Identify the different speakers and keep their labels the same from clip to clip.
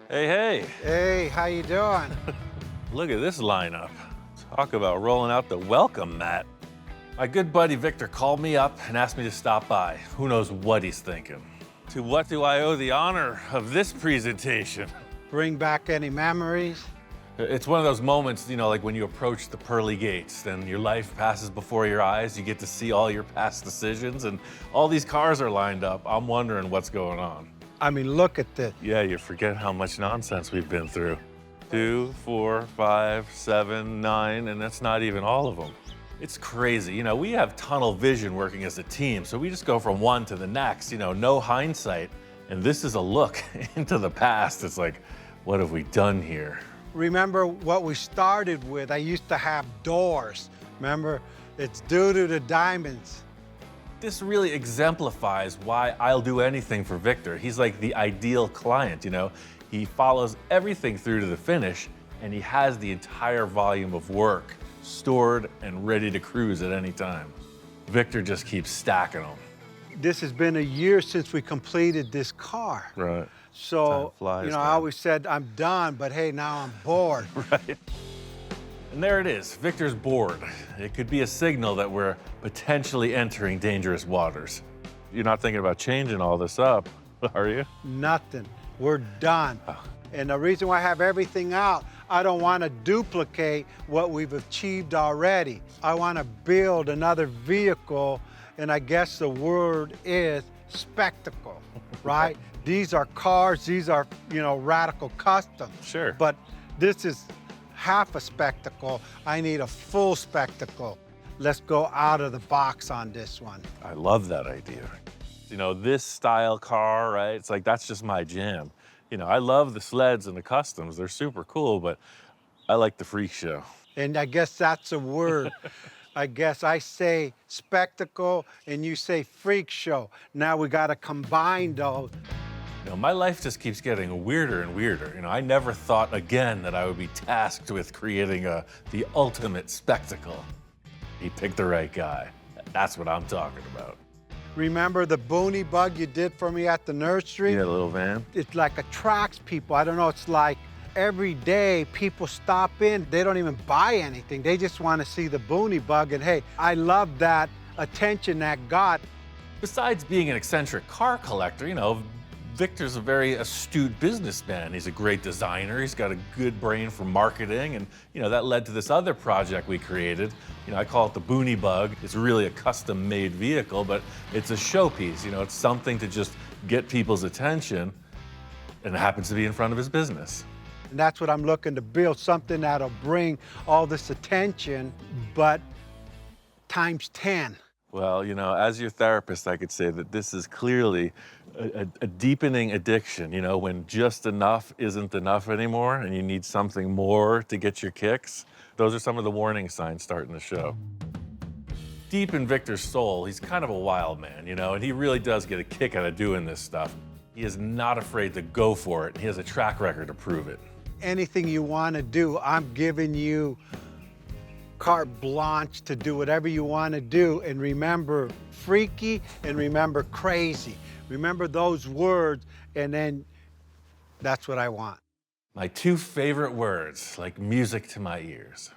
Speaker 1: Hey, hey,
Speaker 2: Hey, how you doing?
Speaker 1: look at this lineup. Talk about rolling out the welcome mat. My good buddy Victor called me up and asked me to stop by. Who knows what he's thinking? To what do I owe the honor of this presentation?
Speaker 2: Bring back any memories?
Speaker 1: It's one of those moments, like when you approach the pearly gates and your life passes before your eyes. You get to see all your past decisions and all these cars are lined up. I'm wondering what's going on.
Speaker 2: I mean, look at this.
Speaker 1: Yeah, you forget how much nonsense we've been through. 2, 4, 5, 7, 9, and that's not even all of them. It's crazy. We have tunnel vision working as a team, so we just go from one to the next, no hindsight. And this is a look into the past. It's like, what have we done here?
Speaker 2: Remember what we started with? I used to have doors. Remember? It's due to the diamonds.
Speaker 1: This really exemplifies why I'll do anything for Victor. He's like the ideal client, He follows everything through to the finish, and he has the entire volume of work stored and ready to cruise at any time. Victor just keeps stacking them.
Speaker 2: This has been a year since we completed this car.
Speaker 1: Right.
Speaker 2: So,
Speaker 1: Time flies,
Speaker 2: I
Speaker 1: man.
Speaker 2: always said, I'm done, but hey, now I'm bored.
Speaker 1: Right. And there it is, Victor's bored. It could be a signal that we're potentially entering dangerous waters. You're not thinking about changing all this up, are you?
Speaker 2: Nothing. We're done. And the reason why I have everything out, I don't want to duplicate what we've achieved already. I want to build another vehicle, and I guess the word is spectacle, right? These are cars, these are, radical customs.
Speaker 1: Sure.
Speaker 2: But this is half a spectacle. I need a full spectacle. Let's go out of the box on this one.
Speaker 1: I love that idea. This style car, right? It's like, that's just my jam. I love the sleds and the customs. They're super cool, but I like the freak show.
Speaker 2: And I guess that's a word. I guess I say spectacle and you say freak show. Now we got to combine those.
Speaker 1: My life just keeps getting weirder and weirder. I never thought again that I would be tasked with creating the ultimate spectacle. He picked the right guy. That's what I'm talking about.
Speaker 2: Remember the boonie bug you did for me at the nursery?
Speaker 1: Yeah, little van.
Speaker 2: It like attracts people. I don't know, it's like every day people stop in, they don't even buy anything. They just want to see the boonie bug, and hey, I love that attention that got.
Speaker 1: Besides being an eccentric car collector, Victor's a very astute businessman. He's a great designer. He's got a good brain for marketing. And, that led to this other project we created. I call it the Boonie Bug. It's really a custom-made vehicle, but it's a showpiece. It's something to just get people's attention, and it happens to be in front of his business.
Speaker 2: And that's what I'm looking to build, something that'll bring all this attention, but times 10.
Speaker 1: Well, as your therapist, I could say that this is clearly a deepening addiction, when just enough isn't enough anymore and you need something more to get your kicks. Those are some of the warning signs starting to show. Deep in Victor's soul, he's kind of a wild man, and he really does get a kick out of doing this stuff. He is not afraid to go for it, and he has a track record to prove it.
Speaker 2: Anything you want to do, I'm giving you carte blanche to do whatever you want to do. And remember freaky and remember crazy. Remember those words, and then that's what I want.
Speaker 1: My 2 favorite words, like music to my ears.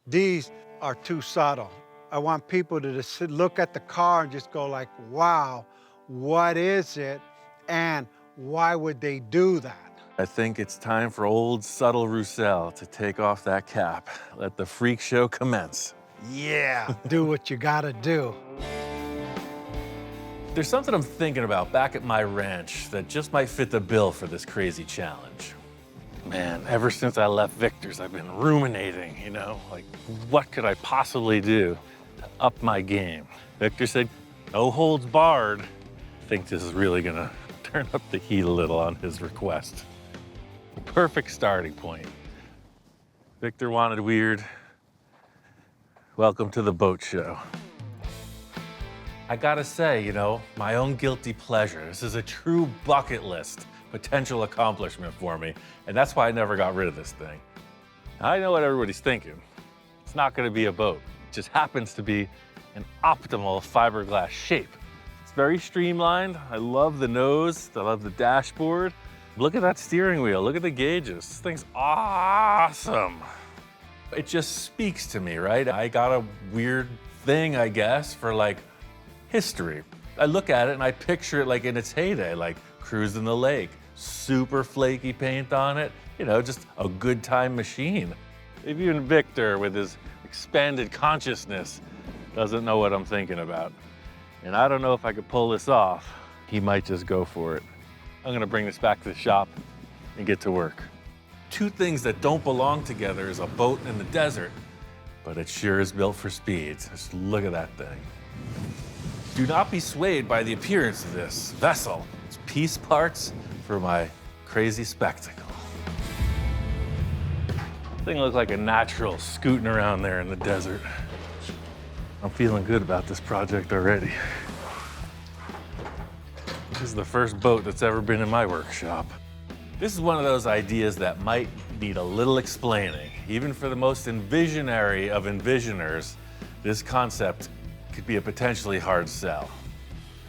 Speaker 2: These are too subtle. I want people to just look at the car and just go like, wow, what is it? And why would they do that?
Speaker 1: I think it's time for old subtle Roussel to take off that cap. Let the freak show commence.
Speaker 2: Yeah, do what you gotta do.
Speaker 1: There's something I'm thinking about back at my ranch that just might fit the bill for this crazy challenge. Man, ever since I left Victor's, I've been ruminating, like, what could I possibly do to up my game? Victor said, no holds barred. I think this is really gonna turn up the heat a little on his request. The perfect starting point. Victor wanted weird. Welcome to the boat show. I gotta say, my own guilty pleasure. This is a true bucket list potential accomplishment for me, and that's why I never got rid of this thing. I know what everybody's thinking. It's not gonna be a boat. It just happens to be an optimal fiberglass shape. It's very streamlined. I love the nose, I love the dashboard, Look at that steering wheel, look at the gauges. This thing's awesome. It just speaks to me, right? I got a weird thing, I guess, for like history. I look at it and I picture it like in its heyday, like cruising the lake, super flaky paint on it, you know, just a good time machine. Maybe even Victor with his expanded consciousness doesn't know what I'm thinking about. And I don't know if I could pull this off. He might just go for it. I'm gonna bring this back to the shop and get to work. Two things that don't belong together is a boat and the desert, but it sure is built for speed. Just look at that thing. Do not be swayed by the appearance of this vessel. It's piece parts for my crazy spectacle. Thing looks like a natural scooting around there in the desert. I'm feeling good about this project already. This is the first boat that's ever been in my workshop. This is one of those ideas that might need a little explaining. Even for the most envisionary of envisioners, this concept could be a potentially hard sell.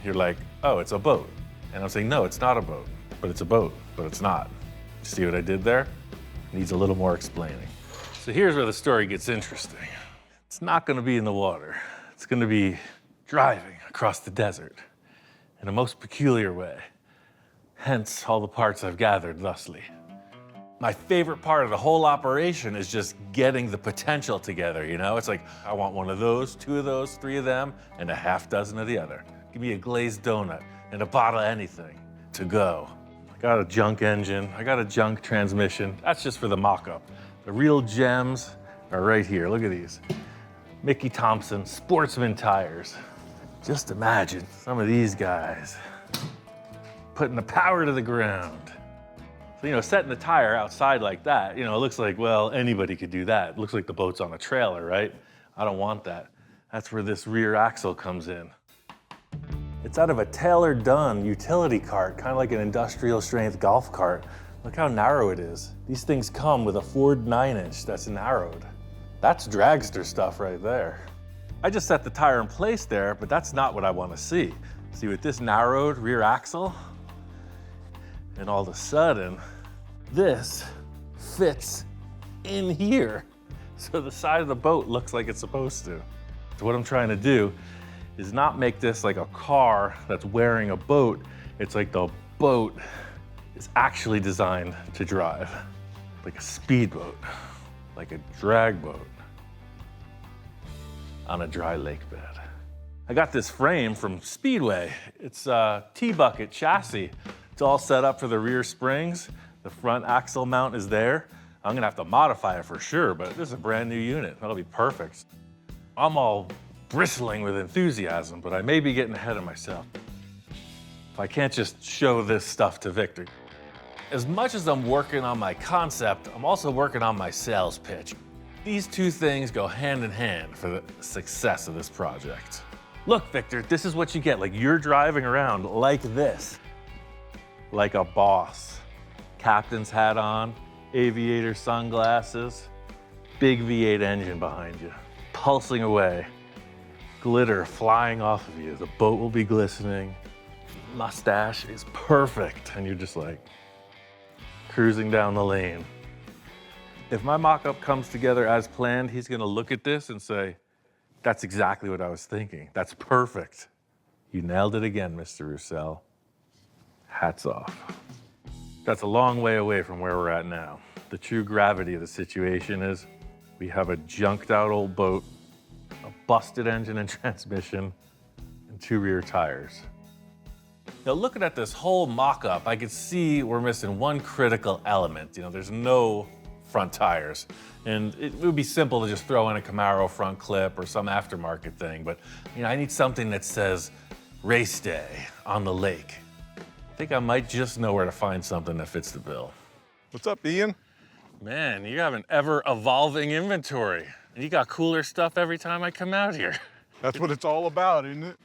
Speaker 1: You're like, oh, it's a boat. And I'm saying, no, it's not a boat, but it's a boat, but it's not. See what I did there? Needs a little more explaining. So here's where the story gets interesting. It's not gonna be in the water. It's gonna be driving across the desert in a most peculiar way. Hence all the parts I've gathered thusly. My favorite part of the whole operation is just getting the potential together, you know? It's like, I want one of those, two of those, three of them, and a half dozen of the other. Give me a glazed donut and a bottle of anything to go. I got a junk engine, I got a junk transmission. That's just for the mock-up. The real gems are right here, look at these. Mickey Thompson Sportsman tires. Just imagine some of these guys putting the power to the ground. So, you know, setting the tire outside like that, you know, it looks like, well, anybody could do that. It looks like the boat's on a trailer, right? I don't want that. That's where this rear axle comes in. It's out of a tailor-done utility cart, kind of like an industrial strength golf cart. Look how narrow it is. These things come with a Ford 9-inch that's narrowed. That's dragster stuff right there. I just set the tire in place there, but that's not what I want to see. See, with this narrowed rear axle, and all of a sudden, this fits in here. So the side of the boat looks like it's supposed to. So what I'm trying to do is not make this like a car that's wearing a boat. It's like the boat is actually designed to drive, like a speedboat, like a drag boat on a dry lake bed. I got this frame from Speedway. It's a T-bucket chassis. It's all set up for the rear springs. The front axle mount is there. I'm gonna have to modify it for sure, but this is a brand new unit. That'll be perfect. I'm all bristling with enthusiasm, but I may be getting ahead of myself. If I can't just show this stuff to Victor. As much as I'm working on my concept, I'm also working on my sales pitch. These two things go hand in hand for the success of this project. Look, Victor, this is what you get. Like, you're driving around like this, like a boss. Captain's hat on, aviator sunglasses, big V8 engine behind you, pulsing away, glitter flying off of you. The boat will be glistening, mustache is perfect, and you're just like cruising down the lane. If my mock-up comes together as planned, he's gonna look at this and say, that's exactly what I was thinking. That's perfect. You nailed it again, Mr. Roussel. Hats off. That's a long way away from where we're at now. The true gravity of the situation is we have a junked out old boat, a busted engine and transmission, and two rear tires. Now, looking at this whole mock-up, I could see we're missing one critical element. You know, there's no front tires. And it would be simple to just throw in a Camaro front clip or some aftermarket thing, but you know, I need something that says race day on the lake. I think I might just know where to find something that fits the bill.
Speaker 3: What's up, Ian?
Speaker 1: Man, you have an ever-evolving inventory. And you got cooler stuff every time I come out here.
Speaker 3: That's what it's all about, isn't it?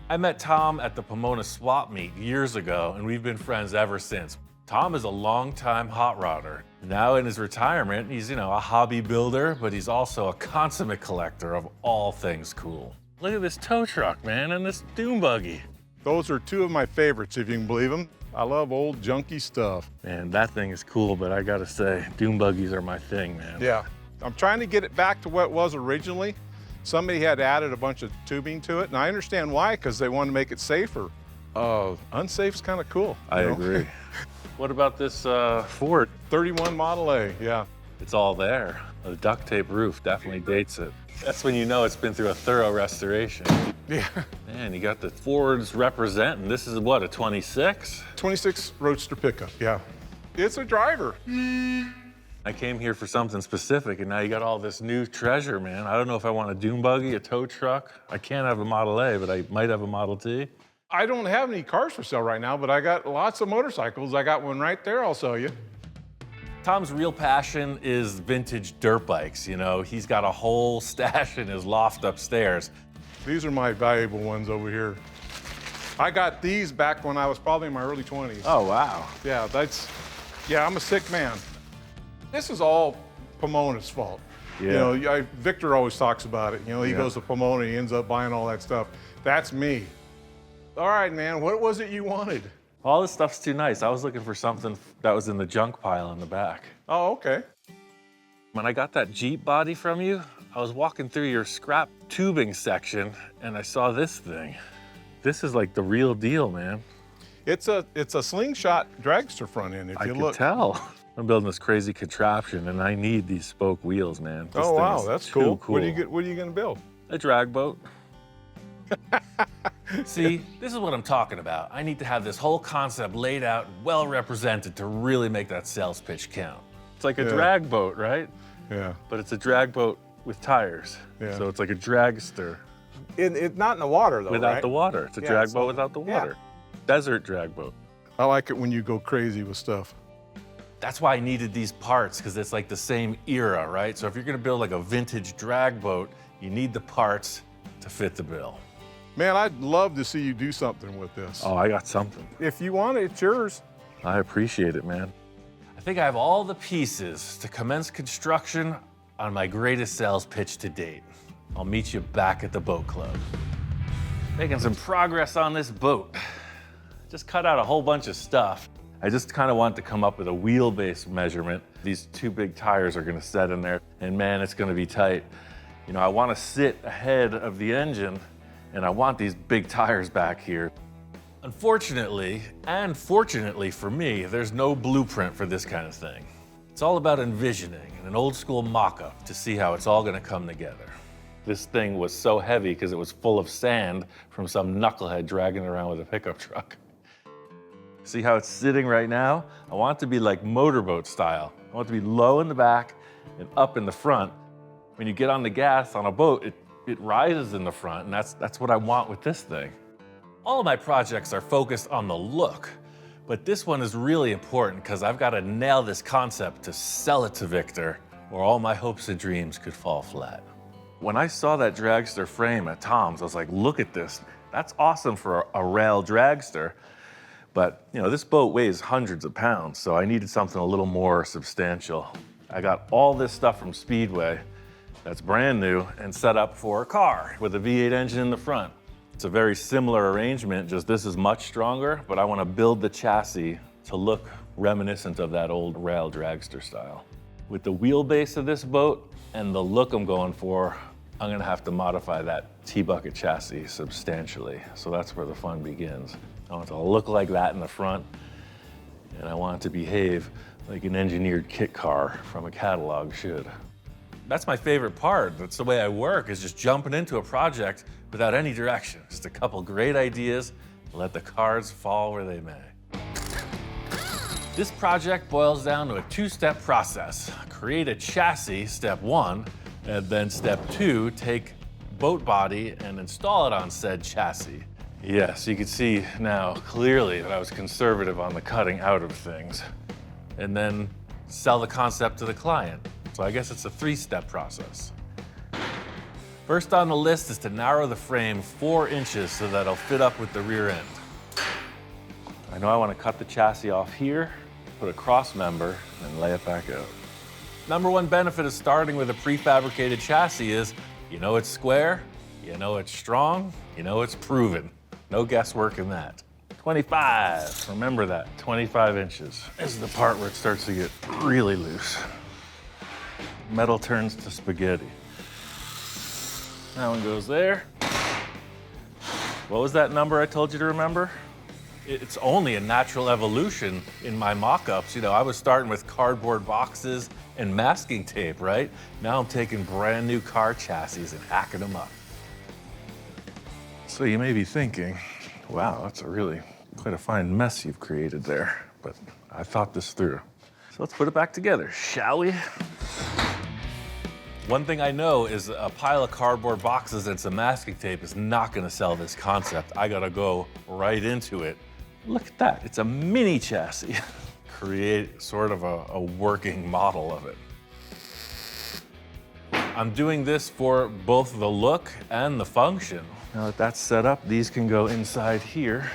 Speaker 1: I met Tom at the Pomona swap meet years ago, and we've been friends ever since. Tom is a longtime hot rodder. Now in his retirement, he's, you know, a hobby builder, but he's also a consummate collector of all things cool. Look at this tow truck, man, and this dune buggy.
Speaker 3: Those are two of my favorites, if you can believe them. I love old junky stuff.
Speaker 1: Man, that thing is cool, but I gotta say, dune buggies are my thing, man.
Speaker 3: Yeah, I'm trying to get it back to what it was originally. Somebody had added a bunch of tubing to it, and I understand why, because they wanted to make it safer. Unsafe's kind of cool.
Speaker 1: I agree. What about this Ford?
Speaker 3: 31 Model A, yeah.
Speaker 1: It's all there. The duct tape roof definitely dates it. That's when you know it's been through a thorough restoration.
Speaker 3: Yeah.
Speaker 1: Man, you got the Fords representing. This is what, a 26?
Speaker 3: 26 Roadster pickup, yeah. It's a driver.
Speaker 1: I came here for something specific, and now you got all this new treasure, man. I don't know if I want a dune buggy, a tow truck. I can't have a Model A, but I might have a Model T.
Speaker 3: I don't have any cars for sale right now, but I got lots of motorcycles. I got one right there I'll sell you.
Speaker 1: Tom's real passion is vintage dirt bikes. You know, he's got a whole stash in his loft upstairs.
Speaker 3: These are my valuable ones over here. I got these back when I was probably in my early 20s.
Speaker 1: Oh, wow.
Speaker 3: Yeah, I'm a sick man. This is all Pomona's fault.
Speaker 1: Yeah.
Speaker 3: You know, Victor always talks about it. You know, he goes to Pomona, he ends up buying all that stuff. That's me. All right, man, what was it you wanted?
Speaker 1: All this stuff's too nice. I was looking for something that was in the junk pile in the back.
Speaker 3: Oh, okay.
Speaker 1: When I got that Jeep body from you, I was walking through your scrap tubing section, and I saw this thing. This is like the real deal, man.
Speaker 3: It's a slingshot dragster front end, if you look.
Speaker 1: I can tell. I'm building this crazy contraption, and I need these spoke wheels, man. This
Speaker 3: Oh,
Speaker 1: thing
Speaker 3: wow,
Speaker 1: is
Speaker 3: that's
Speaker 1: too
Speaker 3: cool. What are you gonna build?
Speaker 1: A drag boat. See, this is what I'm talking about. I need to have this whole concept laid out, well represented to really make that sales pitch count. It's like a drag boat, right?
Speaker 3: Yeah.
Speaker 1: But it's a drag boat with tires.
Speaker 3: Yeah.
Speaker 1: So it's like a dragster
Speaker 3: It's not in the water, though,
Speaker 1: without
Speaker 3: right?
Speaker 1: the water. It's a drag boat without the water. Desert drag boat.
Speaker 3: I like it when you go crazy with stuff.
Speaker 1: That's why I needed these parts, because it's like the same era, right? So if you're gonna build like a vintage drag boat, you need the parts to fit the bill.
Speaker 3: Man, I'd love to see you do something with this.
Speaker 1: Oh, I got something.
Speaker 3: If you want it, it's yours.
Speaker 1: I appreciate it, man. I think I have all the pieces to commence construction on my greatest sales pitch to date. I'll meet you back at the boat club. Making some progress on this boat. Just cut out a whole bunch of stuff. I just kind of want to come up with a wheelbase measurement. These two big tires are gonna set in there, and man, it's gonna be tight. You know, I wanna sit ahead of the engine, and I want these big tires back here. Unfortunately, and fortunately for me, there's no blueprint for this kind of thing. It's all about envisioning and an old school mock-up to see how it's all gonna come together. This thing was so heavy because it was full of sand from some knucklehead dragging it around with a pickup truck. See how it's sitting right now? I want it to be like motorboat style. I want it to be low in the back and up in the front. When you get on the gas on a boat, it rises in the front, and that's what I want with this thing. All of my projects are focused on the look, but this one is really important because I've got to nail this concept to sell it to Victor, or all my hopes and dreams could fall flat. When I saw that dragster frame at Tom's, I was like, look at this. That's awesome for a rail dragster. But, you know, this boat weighs hundreds of pounds, so I needed something a little more substantial. I got all this stuff from Speedway that's brand new and set up for a car with a V8 engine in the front. It's a very similar arrangement, just this is much stronger, but I want to build the chassis to look reminiscent of that old rail dragster style. With the wheelbase of this boat and the look I'm going for, I'm going to have to modify that T-bucket chassis substantially. So that's where the fun begins. I want it to look like that in the front, and I want it to behave like an engineered kit car from a catalog should. That's my favorite part. That's the way I work, is just jumping into a project without any direction. Just a couple great ideas, let the cards fall where they may. This project boils down to a two-step process. Create a chassis, step one, and then step two, take boat body and install it on said chassis. Yes, you can see now clearly that I was conservative on the cutting out of things. And then sell the concept to the client. So I guess it's a three-step process. First on the list is to narrow the frame 4 inches so that it'll fit up with the rear end. I know I want to cut the chassis off here, put a cross member, and lay it back out. Number one benefit of starting with a prefabricated chassis is, you know it's square, you know it's strong, you know it's proven. No guesswork in that. 25, remember that, 25 inches. This is the part where it starts to get really loose. Metal turns to spaghetti. That one goes there. What was that number I told you to remember? It's only a natural evolution in my mock-ups. You know, I was starting with cardboard boxes and masking tape, right? Now I'm taking brand new car chassis and hacking them up. So you may be thinking, wow, that's quite a fine mess you've created there. But I thought this through. So let's put it back together, shall we? One thing I know is a pile of cardboard boxes and some masking tape is not gonna sell this concept. I gotta go right into it. Look at that, it's a mini chassis. Create sort of a working model of it. I'm doing this for both the look and the function. Now that that's set up, these can go inside here.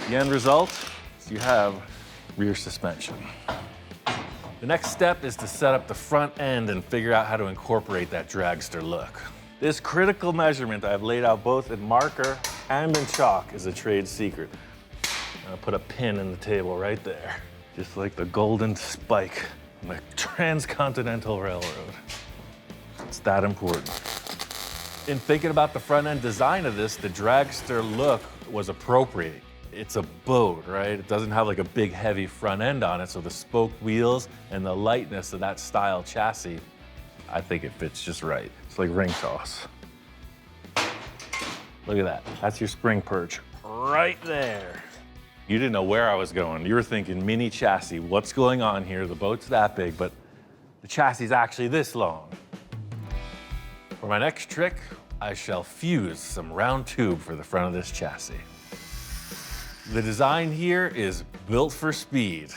Speaker 1: The end result is you have rear suspension. The next step is to set up the front end and figure out how to incorporate that dragster look. This critical measurement I've laid out both in marker and in chalk is a trade secret. I'll put a pin in the table right there, just like the golden spike on the transcontinental railroad. It's that important. In thinking about the front end design of this, the dragster look was appropriate. It's a boat, right? It doesn't have like a big heavy front end on it, so the spoke wheels and the lightness of that style chassis, I think it fits just right. It's like ring toss. Look at that, that's your spring perch right there. You didn't know where I was going. You were thinking mini chassis, what's going on here? The boat's that big, but the chassis is actually this long. For my next trick, I shall fuse some round tube for the front of this chassis. The design here is built for speed.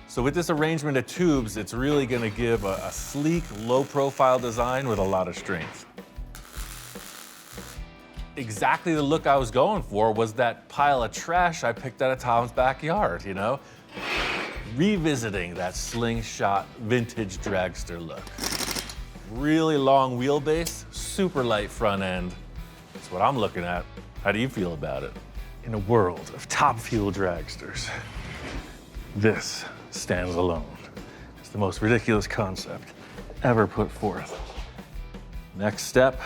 Speaker 1: So with this arrangement of tubes, it's really gonna give a sleek, low-profile design with a lot of strength. Exactly the look I was going for was that pile of trash I picked out of Tom's backyard, you know? Revisiting that slingshot vintage dragster look. Really long wheelbase, super light front end. That's what I'm looking at. How do you feel about it? In a world of top fuel dragsters, this stands alone. It's the most ridiculous concept ever put forth. Next step,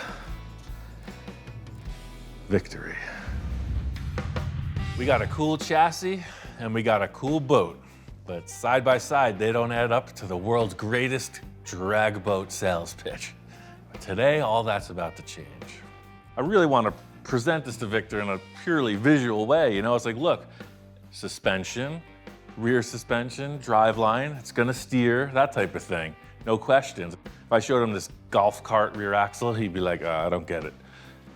Speaker 1: victory. We got a cool chassis and we got a cool boat, but side by side, they don't add up to the world's greatest drag boat sales pitch. But today, all that's about to change. I really want to present this to Victor in a purely visual way. You know, it's like, look, suspension, rear suspension, driveline, it's gonna steer, that type of thing. No questions. If I showed him this golf cart rear axle, he'd be like, I don't get it.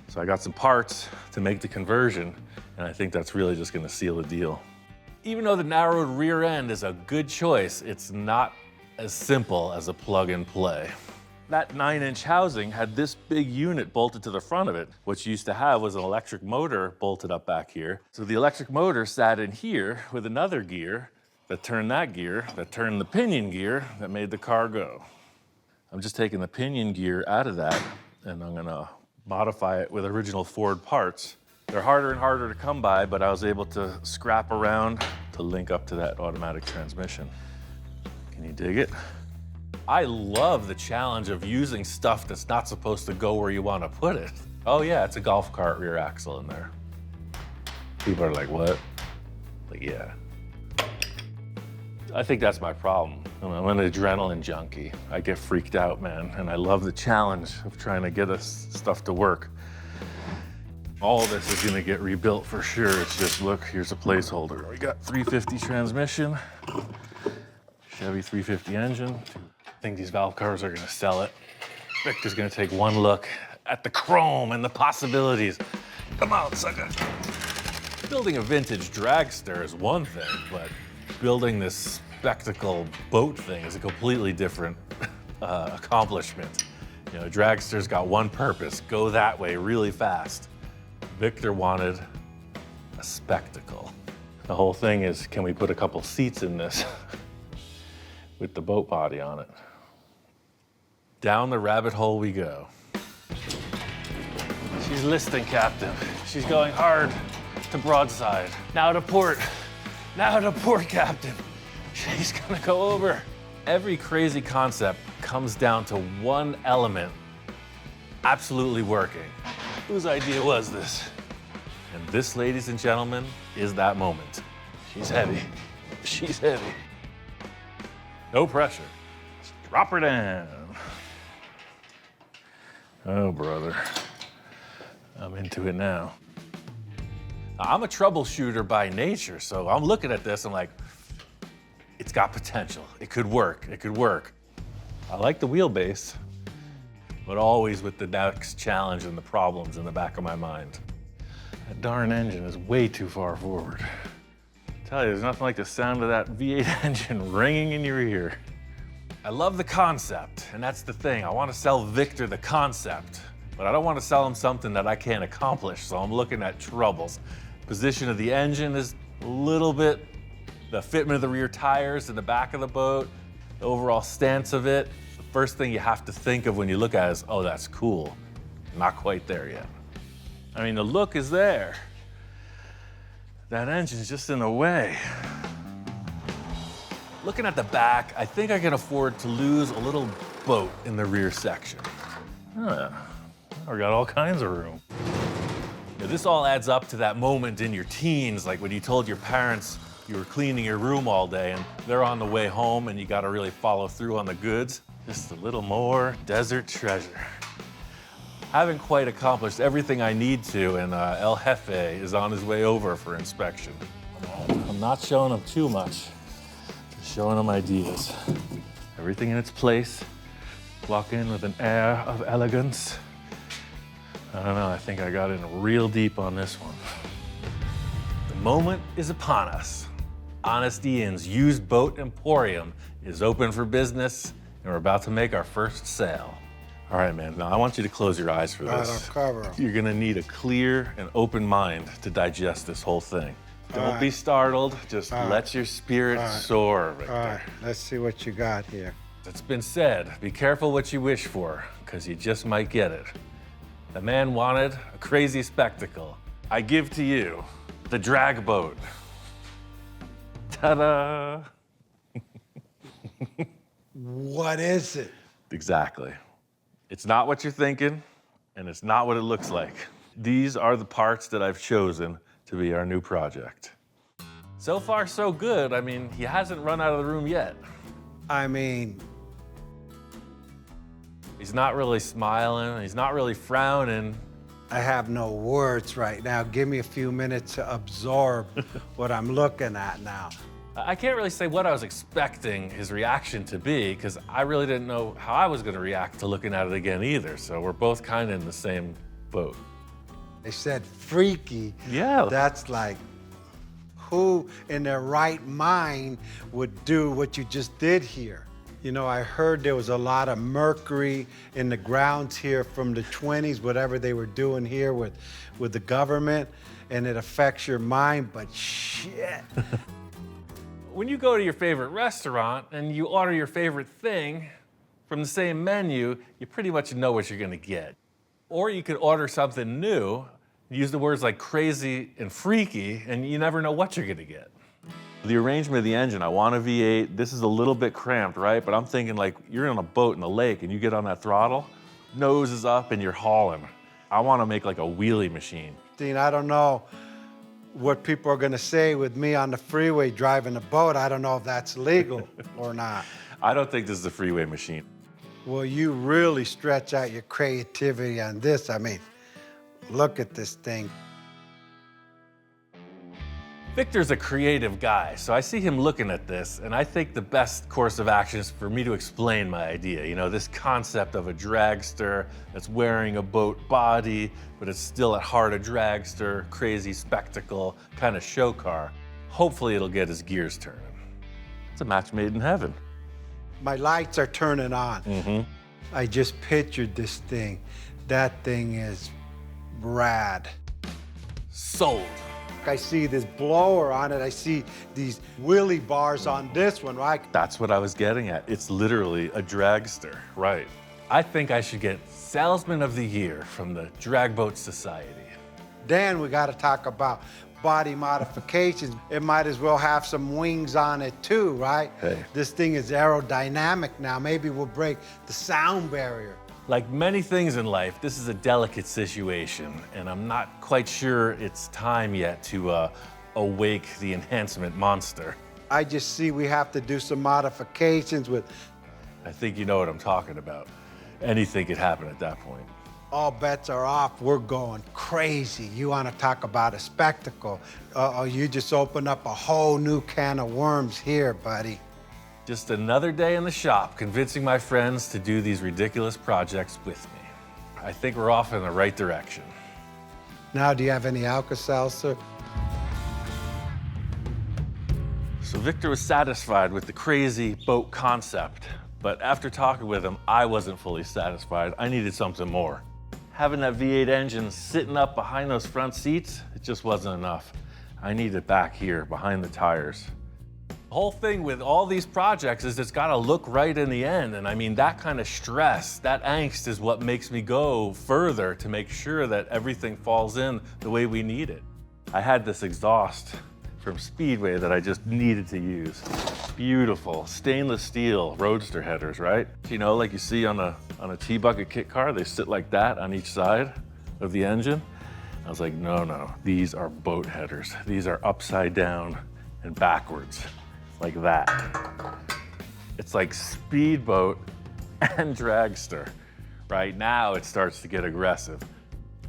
Speaker 1: So I got some parts to make the conversion, and I think that's really just gonna seal the deal. Even though the narrowed rear end is a good choice, it's not as simple as a plug and play. That 9-inch housing had this big unit bolted to the front of it. What you used to have was an electric motor bolted up back here. So the electric motor sat in here with another gear that turned that gear, that turned the pinion gear that made the car go. I'm just taking the pinion gear out of that and I'm gonna modify it with original Ford parts. They're harder and harder to come by, but I was able to scrap around to link up to that automatic transmission. Can you dig it? I love the challenge of using stuff that's not supposed to go where you want to put it. Oh yeah, it's a golf cart rear axle in there. People are like, what? Like, yeah. I think that's my problem. I'm an adrenaline junkie. I get freaked out, man, and I love the challenge of trying to get us stuff to work. All this is gonna get rebuilt for sure. It's just, look, here's a placeholder. We got 350 transmission, Chevy 350 engine. I think these valve covers are gonna sell it. Victor's gonna take one look at the chrome and the possibilities. Come on, sucker. Building a vintage dragster is one thing, but building this spectacle boat thing is a completely different accomplishment. You know, dragster's got one purpose, go that way really fast. Victor wanted a spectacle. The whole thing is, can we put a couple seats in this with the boat body on it? Down the rabbit hole we go. She's listing, Captain. She's going hard to broadside. Now to port. Now to port, Captain. She's gonna go over. Every crazy concept comes down to one element absolutely working. Whose idea was this? And this, ladies and gentlemen, is that moment. She's heavy. She's heavy. No pressure. Just drop her down. Oh, brother. I'm into it now. I'm a troubleshooter by nature, so I'm looking at this, I'm like, it's got potential. It could work. It could work. I like the wheelbase, but always with the next challenge and the problems in the back of my mind. That darn engine is way too far forward. I tell you, there's nothing like the sound of that V8 engine ringing in your ear. I love the concept, and that's the thing. I want to sell Victor the concept, but I don't want to sell him something that I can't accomplish, so I'm looking at troubles. Position of the engine is a little bit, the fitment of the rear tires in the back of the boat, the overall stance of it. The first thing you have to think of when you look at it is, oh, that's cool. Not quite there yet. I mean, the look is there. That engine's just in the way. Looking at the back, I think I can afford to lose a little boat in the rear section. Huh. I got all kinds of room. Now, this all adds up to that moment in your teens, like when you told your parents you were cleaning your room all day and they're on the way home and you gotta really follow through on the goods. Just a little more desert treasure. Haven't quite accomplished everything I need to, and El Jefe is on his way over for inspection. I'm not showing him too much, just showing him ideas. Everything in its place. Walk in with an air of elegance. I don't know, I think I got in real deep on this one. The moment is upon us. Honest Ian's used boat emporium is open for business, and we're about to make our first sale. All right, man, now I want you to close your eyes for this.
Speaker 2: I'll cover 'em.
Speaker 1: You're gonna need a clear and open mind to digest this whole thing. Don't be startled, just let your spirit soar, Victor.
Speaker 2: All right, let's see what you got here.
Speaker 1: It's been said, be careful what you wish for, because you just might get it. The man wanted a crazy spectacle. I give to you the drag boat. Ta-da!
Speaker 2: What is it?
Speaker 1: Exactly. It's not what you're thinking, and it's not what it looks like. These are the parts that I've chosen to be our new project. So far, so good. I mean, he hasn't run out of the room yet.
Speaker 2: I mean,
Speaker 1: He's not really smiling, he's not really frowning.
Speaker 2: I have no words right now. Give me a few minutes to absorb what I'm looking at now.
Speaker 1: I can't really say what I was expecting his reaction to be, because I really didn't know how I was gonna react to looking at it again either, so we're both kind of in the same boat.
Speaker 2: They said freaky.
Speaker 1: Yeah.
Speaker 2: That's like, who in their right mind would do what you just did here? You know, I heard there was a lot of mercury in the grounds here from the 20s, whatever they were doing here with the government, and it affects your mind, but shit.
Speaker 1: When you go to your favorite restaurant and you order your favorite thing from the same menu, you pretty much know what you're gonna get. Or you could order something new, use the words like crazy and freaky, and you never know what you're gonna get. The arrangement of the engine, I want a V8. This is a little bit cramped, right? But I'm thinking like you're on a boat in the lake and you get on that throttle, nose is up and you're hauling. I want to make like a wheelie machine.
Speaker 2: Dean, I don't know what people are gonna say with me on the freeway driving a boat. I don't know if that's legal or not.
Speaker 1: I don't think this is a freeway machine.
Speaker 2: Well, you really stretch out your creativity on this. I mean, look at this thing.
Speaker 1: Victor's a creative guy, so I see him looking at this, and I think the best course of action is for me to explain my idea. You know, this concept of a dragster that's wearing a boat body, but it's still at heart a dragster, crazy spectacle, kind of show car. Hopefully it'll get his gears turning. It's a match made in heaven.
Speaker 2: My lights are turning on. I just pictured this thing. That thing is rad.
Speaker 1: Sold.
Speaker 2: I see this blower on it. I see these wheelie bars on this one, right?
Speaker 1: That's what I was getting at. It's literally a dragster, right? I think I should get Salesman of the Year from the Drag Boat Society.
Speaker 2: Then we got to talk about body modifications. It might as well have some wings on it too, right?
Speaker 1: Hey.
Speaker 2: This thing is aerodynamic now. Maybe we'll break the sound barrier.
Speaker 1: Like many things in life, this is a delicate situation, and I'm not quite sure it's time yet to awake the enhancement monster.
Speaker 2: I just see we have to do some modifications with
Speaker 1: I think you know what I'm talking about. Anything could happen at that point.
Speaker 2: all bets are off. We're going crazy. You want to talk about a spectacle? You just opened up a whole new can of worms here, buddy.
Speaker 1: Just another day in the shop convincing my friends to do these ridiculous projects with me. I think we're off in the right direction.
Speaker 2: Now, do you have any Alka-Seltzer?
Speaker 1: So Victor was satisfied with the crazy boat concept, but after talking with him, I wasn't fully satisfied. I needed something more. Having that V8 engine sitting up behind those front seats, it just wasn't enough. I need it back here, behind the tires. The whole thing with all these projects is it's gotta look right in the end. And I mean, that kind of stress, that angst is what makes me go further to make sure that everything falls in the way we need it. I had this exhaust from Speedway that I just needed to use. Beautiful stainless steel roadster headers, right? You know, like you see on a T-bucket kit car, they sit like that on each side of the engine. I was like, no, these are boat headers. These are upside down and backwards, like that. It's like speedboat and dragster. Right now, it starts to get aggressive.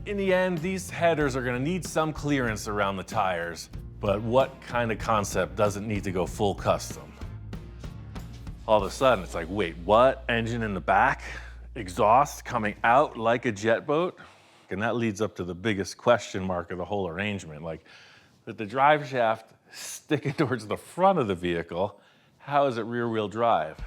Speaker 1: In the end, these headers are gonna need some clearance around the tires, but what kind of concept doesn't need to go full custom? All of a sudden, it's like, wait, what? Engine in the back? Exhaust coming out like a jet boat? And that leads up to the biggest question mark of the whole arrangement. Like, with the drive shaft sticking towards the front of the vehicle, how is it rear-wheel drive?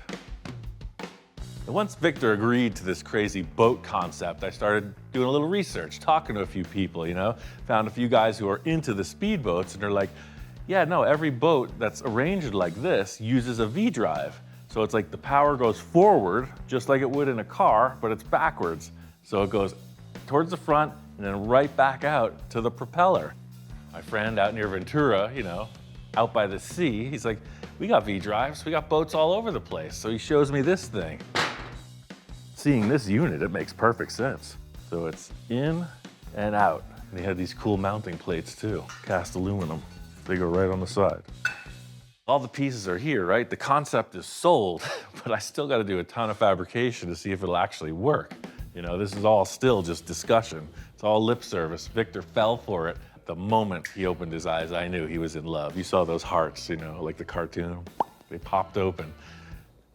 Speaker 1: And once Victor agreed to this crazy boat concept, I started doing a little research, talking to a few people, you know, found a few guys who are into the speedboats, and they're like, yeah, no, every boat that's arranged like this uses a V-drive. So it's like the power goes forward, just like it would in a car, but it's backwards. So it goes towards the front and then right back out to the propeller. My friend out near Ventura, you know, out by the sea, he's like, we got V-drives, we got boats all over the place. So he shows me this thing. Seeing this unit, it makes perfect sense. So it's in and out. And they had these cool mounting plates too, cast aluminum. They go right on the side. All the pieces are here, right? The concept is sold, but I still got to do a ton of fabrication to see if it'll actually work. You know, this is all still just discussion. It's all lip service. Victor fell for it. The moment he opened his eyes, I knew he was in love. You saw those hearts, you know, like the cartoon. They popped open.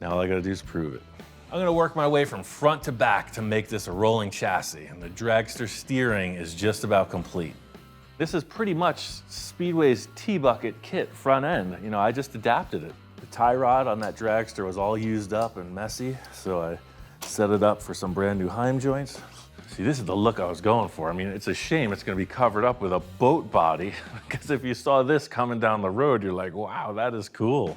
Speaker 1: Now all I got to do is prove it. I'm going to work my way from front to back to make this a rolling chassis, and the dragster steering is just about complete. This is pretty much Speedway's T-bucket kit front end. You know, I just adapted it. The tie rod on that dragster was all used up and messy, so I set it up for some brand new Heim joints. See, this is the look I was going for. I mean, it's a shame it's gonna be covered up with a boat body, because if you saw this coming down the road, you're like, wow, that is cool.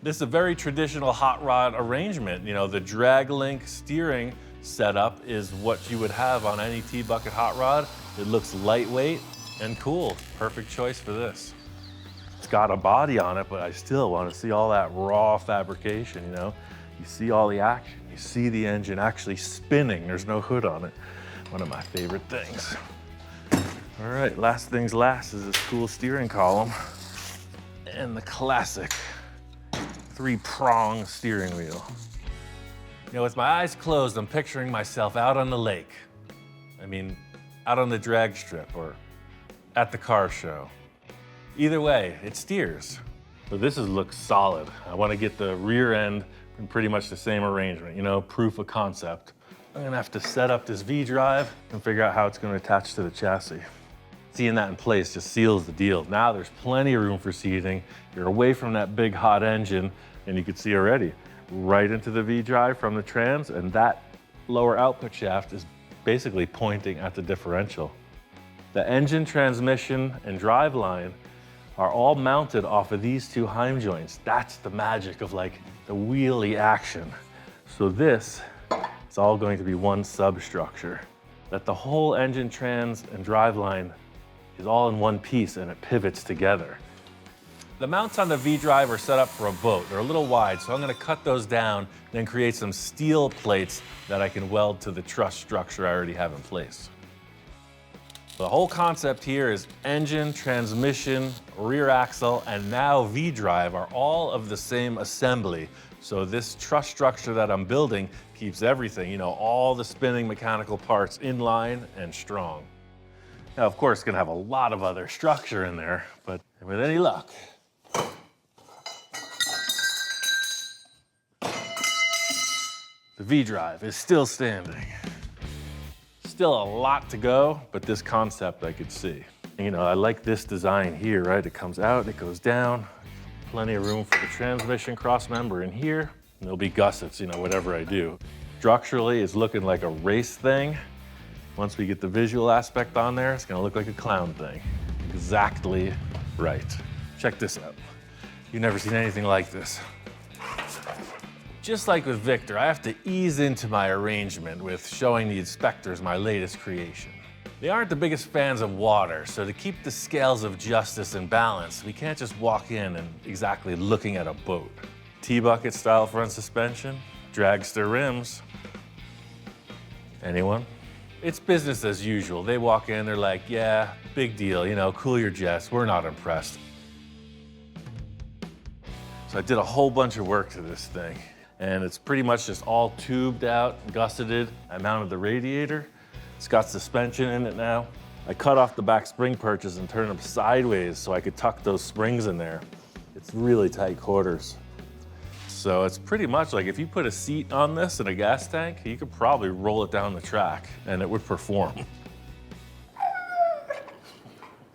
Speaker 1: This is a very traditional hot rod arrangement. You know, the drag link steering setup is what you would have on any T-bucket hot rod. It looks lightweight and cool. Perfect choice for this. It's got a body on it, but I still want to see all that raw fabrication, you know? You see all the action. You see the engine actually spinning. There's no hood on it. One of my favorite things. All right, last things last is this cool steering column and the classic 3-prong steering wheel. You know, with my eyes closed, I'm picturing myself out on the lake. I mean, out on the drag strip or at the car show. Either way, it steers. So this looks solid. I want to get the rear end in pretty much the same arrangement, you know, proof of concept. I'm gonna have to set up this V-drive and figure out how it's gonna attach to the chassis. Seeing that in place just seals the deal. Now there's plenty of room for seating. You're away from that big hot engine, and you can see already, right into the V-drive from the trans, and that lower output shaft is basically pointing at the differential. The engine, transmission, and drive line are all mounted off of these two Heim joints. That's the magic of like the wheelie action. So this It's all going to be one substructure. That the whole engine, trans, and driveline is all in one piece and it pivots together. The mounts on the V-drive are set up for a boat. They're a little wide, so I'm gonna cut those down, then create some steel plates that I can weld to the truss structure I already have in place. The whole concept here is engine, transmission, rear axle, and now V-drive are all of the same assembly. So this truss structure that I'm building keeps everything, all the spinning mechanical parts in line and strong. Now, of course, it's gonna have a lot of other structure in there, but with any luck, the V-drive is still standing. Still a lot to go, but this concept I could see. I like this design here, right? It comes out, it goes down. Plenty of room for the transmission cross member in here. And there'll be gussets, whatever I do. Structurally, it's looking like a race thing. Once we get the visual aspect on there, it's gonna look like a clown thing. Exactly right. Check this out. You've never seen anything like this. Just like with Victor, I have to ease into my arrangement with showing the inspectors my latest creation. They aren't the biggest fans of water, so to keep the scales of justice in balance, we can't just walk in and exactly looking at a boat. T-bucket style front suspension, dragster rims. Anyone? It's business as usual. They walk in, they're like, yeah, big deal, cool your jets, we're not impressed. So I did a whole bunch of work to this thing. And it's pretty much just all tubed out, gusseted. I mounted the radiator. It's got suspension in it now. I cut off the back spring perches and turned them sideways so I could tuck those springs in there. It's really tight quarters. So it's pretty much like if you put a seat on this in a gas tank, you could probably roll it down the track and it would perform.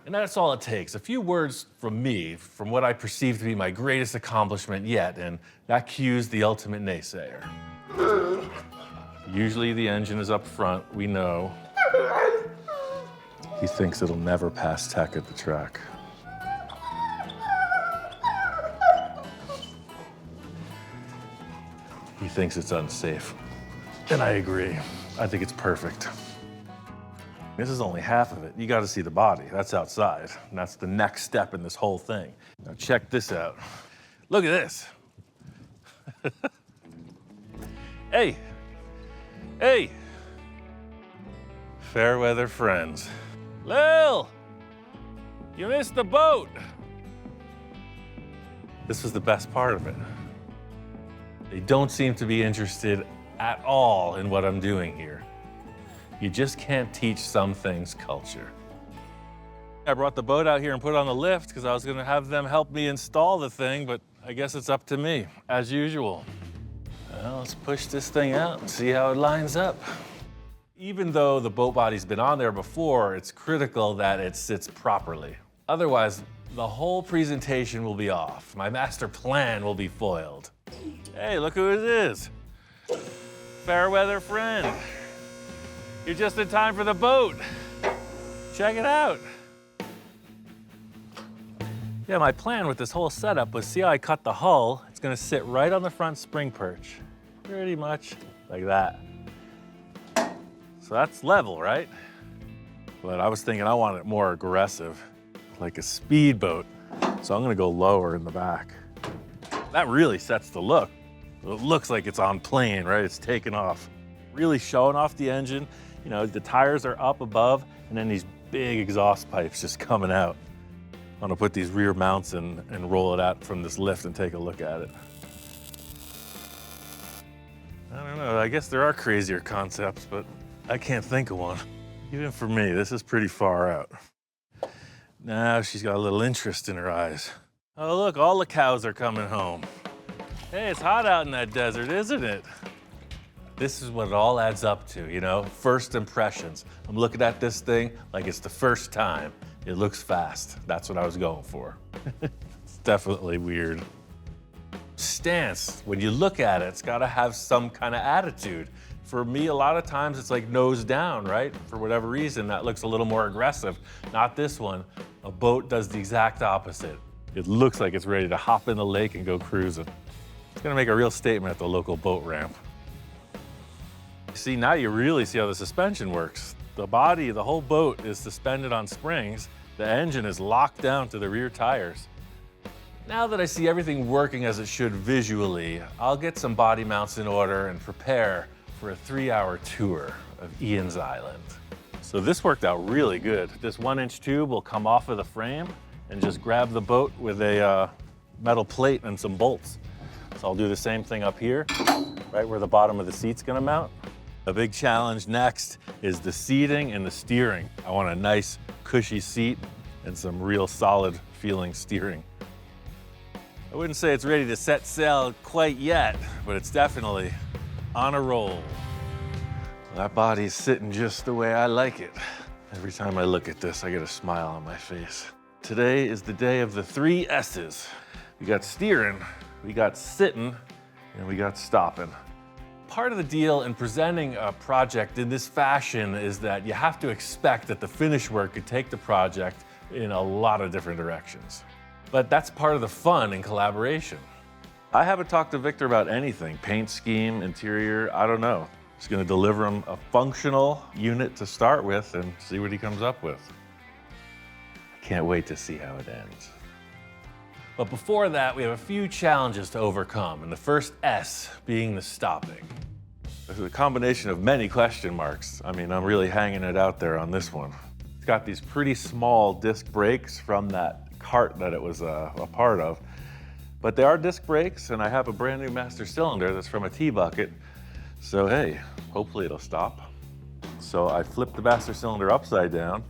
Speaker 1: And that's all it takes. A few words from me, from what I perceive to be my greatest accomplishment yet, and that cues the ultimate naysayer. Usually the engine is up front, we know. He thinks it'll never pass tech at the track. He thinks it's unsafe. And I agree. I think it's perfect. This is only half of it. You got to see the body. That's outside. And that's the next step in this whole thing. Now check this out. Look at this. Hey. Hey. Fair weather friends. Lil, you missed the boat. This was the best part of it. They don't seem to be interested at all in what I'm doing here. You just can't teach some things culture. I brought the boat out here and put it on the lift because I was gonna have them help me install the thing, but I guess it's up to me, as usual. Well, let's push this thing out and see how it lines up. Even though the boat body's been on there before, it's critical that it sits properly. Otherwise, the whole presentation will be off. My master plan will be foiled. Hey, look who it is. Fair weather friend. You're just in time for the boat. Check it out. Yeah, my plan with this whole setup was see how I cut the hull. It's gonna sit right on the front spring perch. Pretty much like that. So that's level, right? But I was thinking I want it more aggressive, like a speedboat. So I'm gonna go lower in the back. That really sets the look. It looks like it's on plane, right? It's taking off. Really showing off the engine. The tires are up above, and then these big exhaust pipes just coming out. I'm gonna put these rear mounts in and roll it out from this lift and take a look at it. I don't know, I guess there are crazier concepts, but I can't think of one. Even for me, this is pretty far out. Now she's got a little interest in her eyes. Oh look, all the cows are coming home. Hey, it's hot out in that desert, isn't it? This is what it all adds up to, First impressions. I'm looking at this thing like it's the first time. It looks fast. That's what I was going for. It's definitely weird. Stance, when you look at it, it's gotta have some kind of attitude. For me, a lot of times it's like nose down, right? For whatever reason, that looks a little more aggressive. Not this one. A boat does the exact opposite. It looks like it's ready to hop in the lake and go cruising. It's gonna make a real statement at the local boat ramp. See, now you really see how the suspension works. The body, the whole boat is suspended on springs. The engine is locked down to the rear tires. Now that I see everything working as it should visually, I'll get some body mounts in order and prepare for a 3-hour tour of Ian's Island. So this worked out really good. This 1-inch tube will come off of the frame and just grab the boat with a metal plate and some bolts. So I'll do the same thing up here, right where the bottom of the seat's gonna mount. A big challenge next is the seating and the steering. I want a nice cushy seat and some real solid feeling steering. I wouldn't say it's ready to set sail quite yet, but it's definitely on a roll. That body's sitting just the way I like it. Every time I look at this, I get a smile on my face. Today is the day of the 3 S's. We got steering, we got sitting, and we got stopping. Part of the deal in presenting a project in this fashion is that you have to expect that the finish work could take the project in a lot of different directions. But that's part of the fun in collaboration. I haven't talked to Victor about anything, paint scheme, interior, I don't know. Just gonna deliver him a functional unit to start with and see what he comes up with. I can't wait to see how it ends. But before that, we have a few challenges to overcome, and the first S being the stopping. This is a combination of many question marks. I mean, I'm really hanging it out there on this one. It's got these pretty small disc brakes from that cart that it was a part of. But they are disc brakes, and I have a brand new master cylinder that's from a T-bucket. So hey, hopefully it'll stop. So I flipped the master cylinder upside down,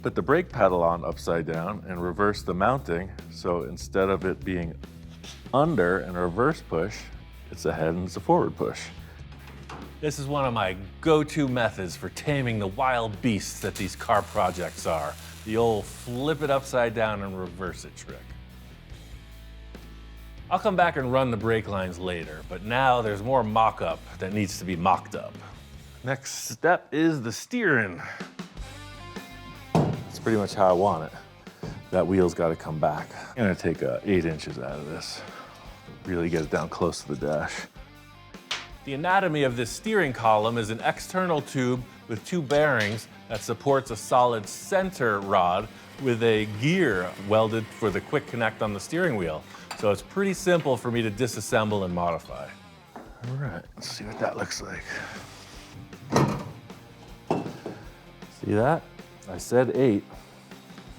Speaker 1: put the brake pedal on upside down, and reversed the mounting. So instead of it being under and a reverse push, it's ahead and it's a forward push. This is one of my go-to methods for taming the wild beasts that these car projects are. The old flip it upside down and reverse it trick. I'll come back and run the brake lines later, but now there's more mock-up that needs to be mocked up. Next step is the steering. That's pretty much how I want it. That wheel's got to come back. I'm gonna take 8 inches out of this. Really get it down close to the dash. The anatomy of this steering column is an external tube with 2 bearings that supports a solid center rod with a gear welded for the quick connect on the steering wheel. So it's pretty simple for me to disassemble and modify. All right, let's see what that looks like. See that? I said 8,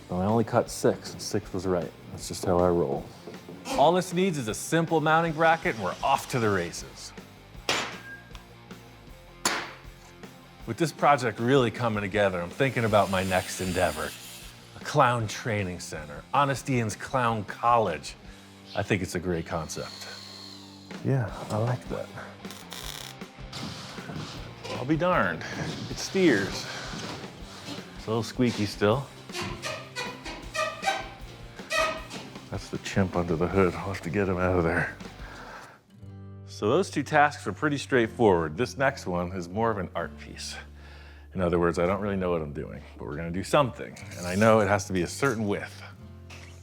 Speaker 1: but I only cut 6, and 6 was right. That's just how I roll. All this needs is a simple mounting bracket, and we're off to the races. With this project really coming together, I'm thinking about my next endeavor. A clown training center, Honest Ian's Clown College. I think it's a great concept. Yeah, I like that. I'll be darned. It steers. It's a little squeaky still. That's the chimp under the hood. I'll have to get him out of there. So those 2 tasks are pretty straightforward. This next one is more of an art piece. In other words, I don't really know what I'm doing, but we're gonna do something. And I know it has to be a certain width.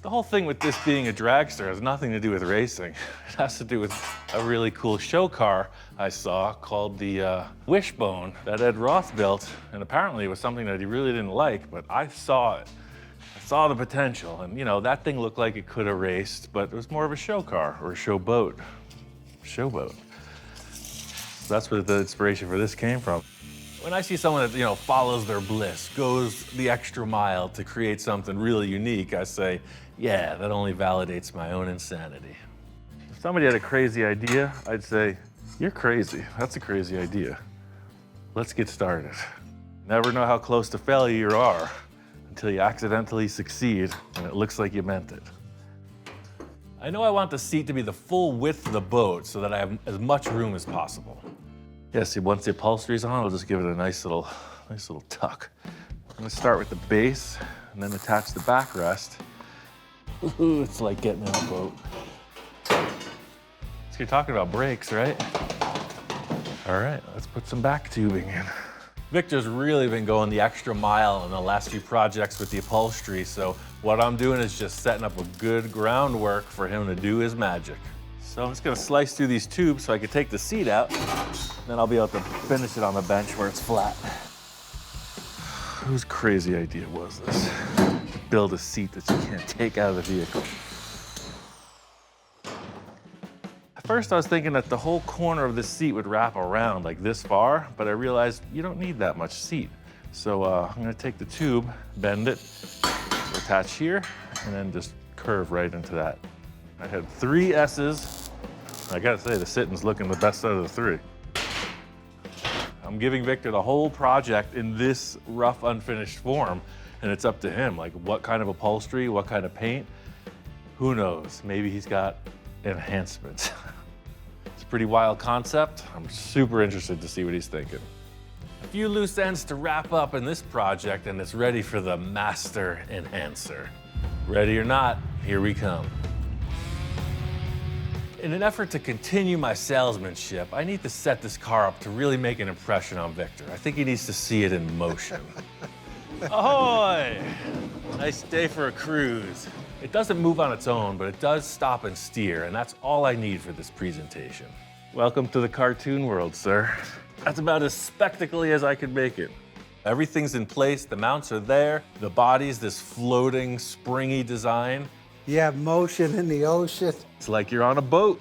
Speaker 1: The whole thing with this being a dragster has nothing to do with racing. It has to do with a really cool show car I saw called the Wishbone that Ed Roth built. And apparently it was something that he really didn't like, but I saw it. I saw the potential. And you know, that thing looked like it could have raced, but it was more of a show car or a show boat. Showboat. So that's where the inspiration for this came from. When I see someone that, you know, follows their bliss, goes the extra mile to create something really unique, I say, yeah, that only validates my own insanity. If somebody had a crazy idea, I'd say, you're crazy. That's a crazy idea. Let's get started. Never know how close to failure you are until you accidentally succeed and it looks like you meant it. I know I want the seat to be the full width of the boat so that I have as much room as possible. Yeah, see, once the upholstery's on, I'll just give it a nice little tuck. I'm gonna start with the base and then attach the backrest. Ooh, it's like getting in a boat. So you're talking about brakes, right? All right, let's put some back tubing in. Victor's really been going the extra mile in the last few projects with the upholstery, so what I'm doing is just setting up a good groundwork for him to do his magic. So I'm just gonna slice through these tubes so I can take the seat out Then I'll be able to finish it on the bench where it's flat. Whose crazy idea was this? Build a seat that you can't take out of the vehicle. At first I was thinking that the whole corner of the seat would wrap around like this far, but I realized you don't need that much seat. So I'm gonna take the tube, bend it, attach here, and then just curve right into that. I had 3 S's. I gotta say, the sitting's looking the best out of the 3. I'm giving Victor the whole project in this rough, unfinished form, and it's up to him. Like, what kind of upholstery, what kind of paint? Who knows? Maybe he's got enhancements. It's a pretty wild concept. I'm super interested to see what he's thinking. A few loose ends to wrap up in this project, and it's ready for the master enhancer. Ready or not, here we come. In an effort to continue my salesmanship, I need to set this car up to really make an impression on Victor. I think he needs to see it in motion. Ahoy! Nice day for a cruise. It doesn't move on its own, but it does stop and steer, and that's all I need for this presentation. Welcome to the cartoon world, sir. That's about as spectacle-y as I could make it. Everything's in place, the mounts are there, the body's this floating, springy design.
Speaker 2: You have motion in the ocean.
Speaker 1: It's like you're on a boat.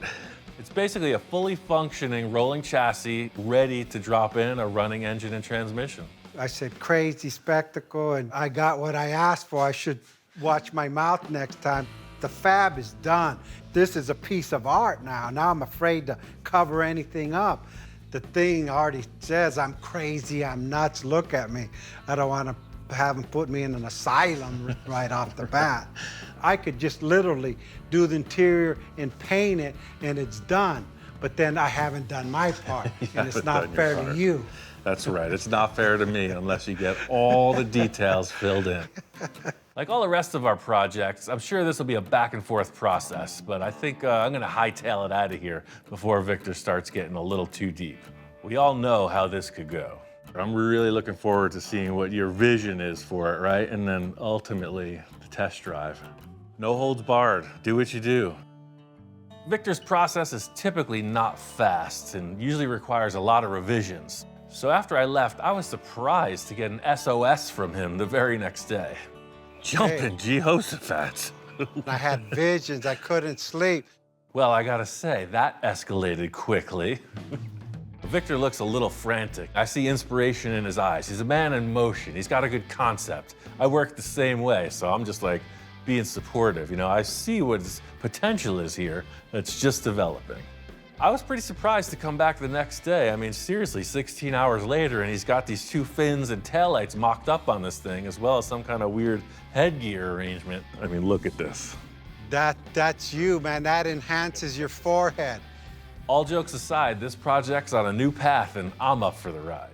Speaker 1: It's basically a fully functioning rolling chassis ready to drop in a running engine and transmission.
Speaker 2: I said, crazy spectacle, and I got what I asked for. I should watch my mouth next time. The fab is done. This is a piece of art now. Now I'm afraid to cover anything up. The thing already says I'm crazy, I'm nuts, look at me. I don't want to have them put me in an asylum right off the bat. I could just literally do the interior and paint it, and it's done. But then I haven't done my part, and it's not fair to you.
Speaker 1: That's right. It's not fair to me unless you get all the details filled in. Like all the rest of our projects, I'm sure this will be a back and forth process, but I think I'm going to hightail it out of here before Victor starts getting a little too deep. We all know how this could go. I'm really looking forward to seeing what your vision is for it, right? And then ultimately, the test drive. No holds barred. Do what you do. Victor's process is typically not fast and usually requires a lot of revisions. So after I left, I was surprised to get an SOS from him the very next day. Jumping Jehoshaphat.
Speaker 2: I had visions, I couldn't sleep.
Speaker 1: Well, I gotta say, that escalated quickly. Victor looks a little frantic. I see inspiration in his eyes. He's a man in motion. He's got a good concept. I work the same way, so I'm just like being supportive. You know, I see what his potential is here that's just developing. I was pretty surprised to come back the next day. I mean, seriously, 16 hours later, and he's got these 2 fins and taillights mocked up on this thing, as well as some kind of weird headgear arrangement. I mean, look at this.
Speaker 2: That's you, man. That enhances your forehead.
Speaker 1: All jokes aside, this project's on a new path, and I'm up for the ride.